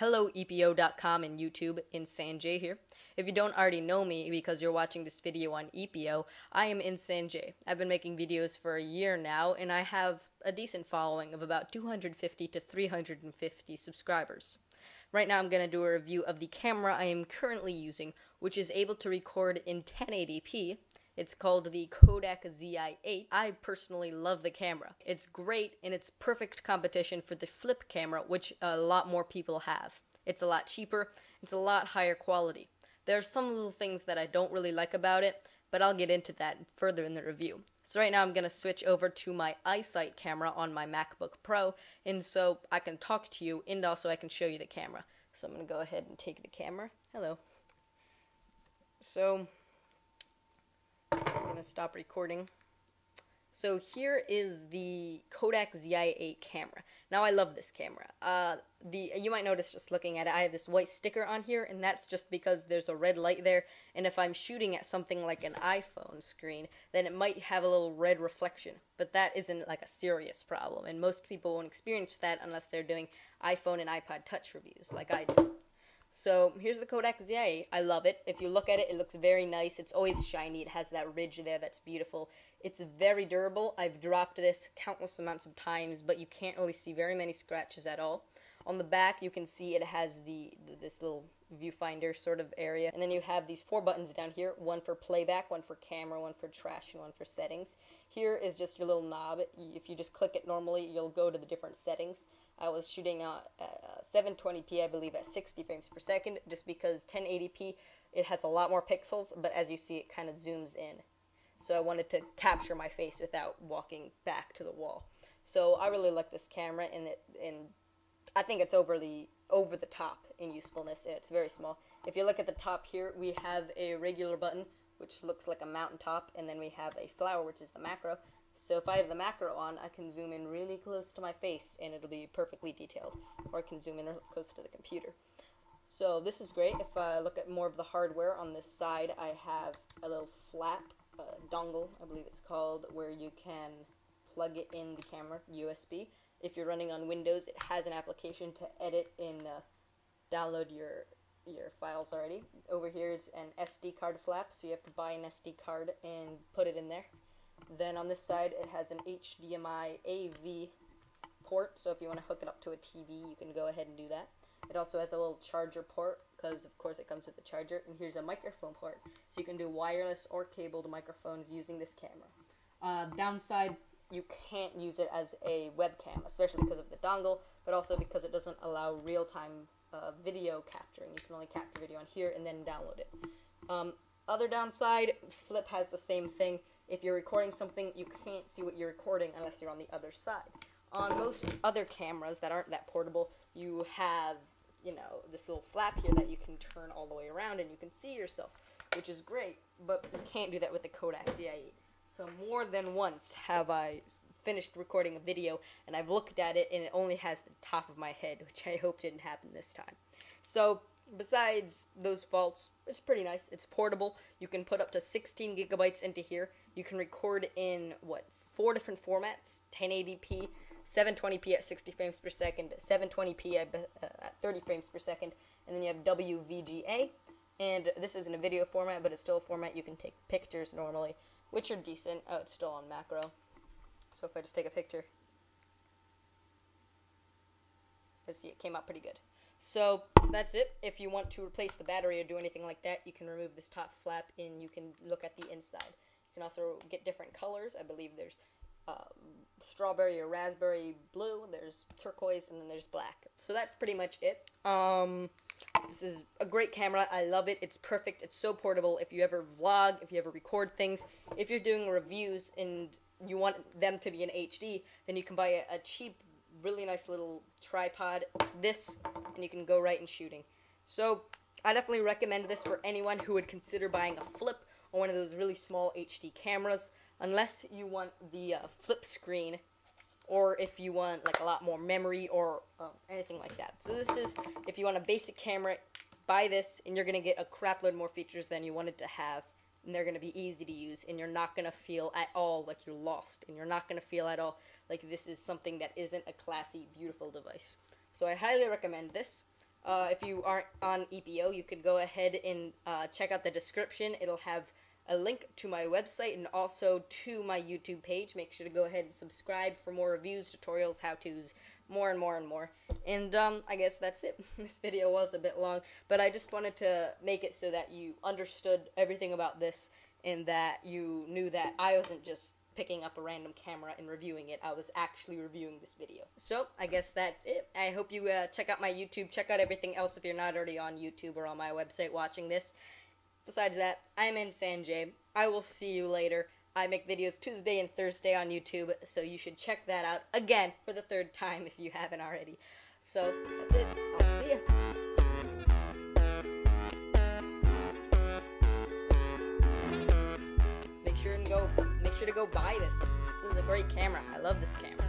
Hello EPO.com and YouTube, Insanjay here. If you don't already know me because you're watching this video on EPO, I am Insanjay. I've been making videos for a year now and I have a decent following of about 250 to 350 subscribers. Right now I'm going to do a review of the camera I am currently using, which is able to record in 1080p. It's called the KODAK Zi8. I personally love the camera. It's great and it's perfect competition for the flip camera, which a lot more people have. It's a lot cheaper, it's a lot higher quality. There are some little things that I don't really like about it, but I'll get into that further in the review. So right now I'm going to switch over to my iSight camera on my MacBook Pro, and so I can talk to you and also I can show you the camera. So I'm going to go ahead and take the camera. Hello. So I'm going to stop recording. So here is the KODAK Zi8 camera. Now I love this camera. You might notice just looking at it, I have this white sticker on here, and that's just because there's a red light there, and if I'm shooting at something like an iPhone screen, then it might have a little red reflection, but that isn't like a serious problem, and most people won't experience that unless they're doing iPhone and iPod Touch reviews like I do. So here's the KODAK Zi8. I love it. If you look at it, it looks very nice. It's always shiny. It has that ridge there that's beautiful. It's very durable. I've dropped this countless amounts of times, but you can't really see very many scratches at all. On the back, you can see it has this little viewfinder sort of area. And then you have these 4 buttons down here. One for playback, one for camera, one for trash, and one for settings. Here is just your little knob. If you just click it normally, you'll go to the different settings. I was shooting at 720p, I believe, at 60 frames per second, just because 1080p, it has a lot more pixels, but as you see, it kind of zooms in. So I wanted to capture my face without walking back to the wall. So I really like this camera, and I think it's over the top in usefulness, and it's very small. If you look at the top here, we have a regular button, which looks like a mountaintop, and then we have a flower, which is the macro. So if I have the macro on, I can zoom in really close to my face, and it'll be perfectly detailed. Or I can zoom in close to the computer. So this is great. If I look at more of the hardware on this side, I have a little flap dongle, I believe it's called, where you can plug it in the camera, USB. If you're running on Windows, it has an application to edit and download your files already. Over here is an SD card flap, so you have to buy an SD card and put it in there. Then on this side, it has an HDMI AV port, so if you want to hook it up to a TV, you can go ahead and do that. It also has a little charger port, because of course it comes with the charger, and here's a microphone port, so you can do wireless or cabled microphones using this camera. Downside, you can't use it as a webcam, especially because of the dongle, but also because it doesn't allow real-time video capturing. You can only capture video on here and then download it. Other downside, Flip has the same thing. If you're recording something, you can't see what you're recording unless you're on the other side. On most other cameras that aren't that portable, you have, this little flap here that you can turn all the way around and you can see yourself, which is great, but you can't do that with the KODAK Zi8. So more than once have I finished recording a video and I've looked at it and it only has the top of my head, which I hope didn't happen this time. So besides those faults, it's pretty nice. It's portable. You can put up to 16 gigabytes into here. You can record in, 4 different formats, 1080p, 720p at 60 frames per second, 720p at 30 frames per second, and then you have WVGA, and this isn't a video format, but it's still a format you can take pictures normally, which are decent. Oh, it's still on macro. So if I just take a picture, let's see, it came out pretty good. So that's it. If you want to replace the battery or do anything like that, you can remove this top flap and you can look at the inside. You can also get different colors. I believe there's strawberry or raspberry blue, there's turquoise, and then there's black. So that's pretty much it. This is a great camera. I love it. It's perfect. It's so portable. If you ever vlog, if you ever record things, if you're doing reviews and you want them to be in HD, then you can buy a cheap, really nice little tripod, and you can go right in shooting. So I definitely recommend this for anyone who would consider buying a flip or one of those really small HD cameras, unless you want the flip screen, or if you want like a lot more memory or anything like that. So this is, if you want a basic camera, buy this and you're going to get a crap load more features than you wanted to have, and they're going to be easy to use, and you're not going to feel at all like you're lost, and you're not going to feel at all like this is something that isn't a classy, beautiful device. So I highly recommend this. If you aren't on EPO, you could go ahead and check out the description. It'll have a link to my website and also to my YouTube page. Make sure to go ahead and subscribe for more reviews, tutorials, how-tos, more and more and more. And I guess that's it. This video was a bit long, but I just wanted to make it so that you understood everything about this and that you knew that I wasn't just picking up a random camera and reviewing it. I was actually reviewing this video. So, I guess that's it. I hope you check out my YouTube. Check out everything else if you're not already on YouTube or on my website watching this. Besides that, I'm Sanjay. I will see you later. I make videos Tuesday and Thursday on YouTube, so you should check that out again for the third time if you haven't already. So, that's it. I'll see ya. Make sure to go buy this. This is a great camera. I love this camera.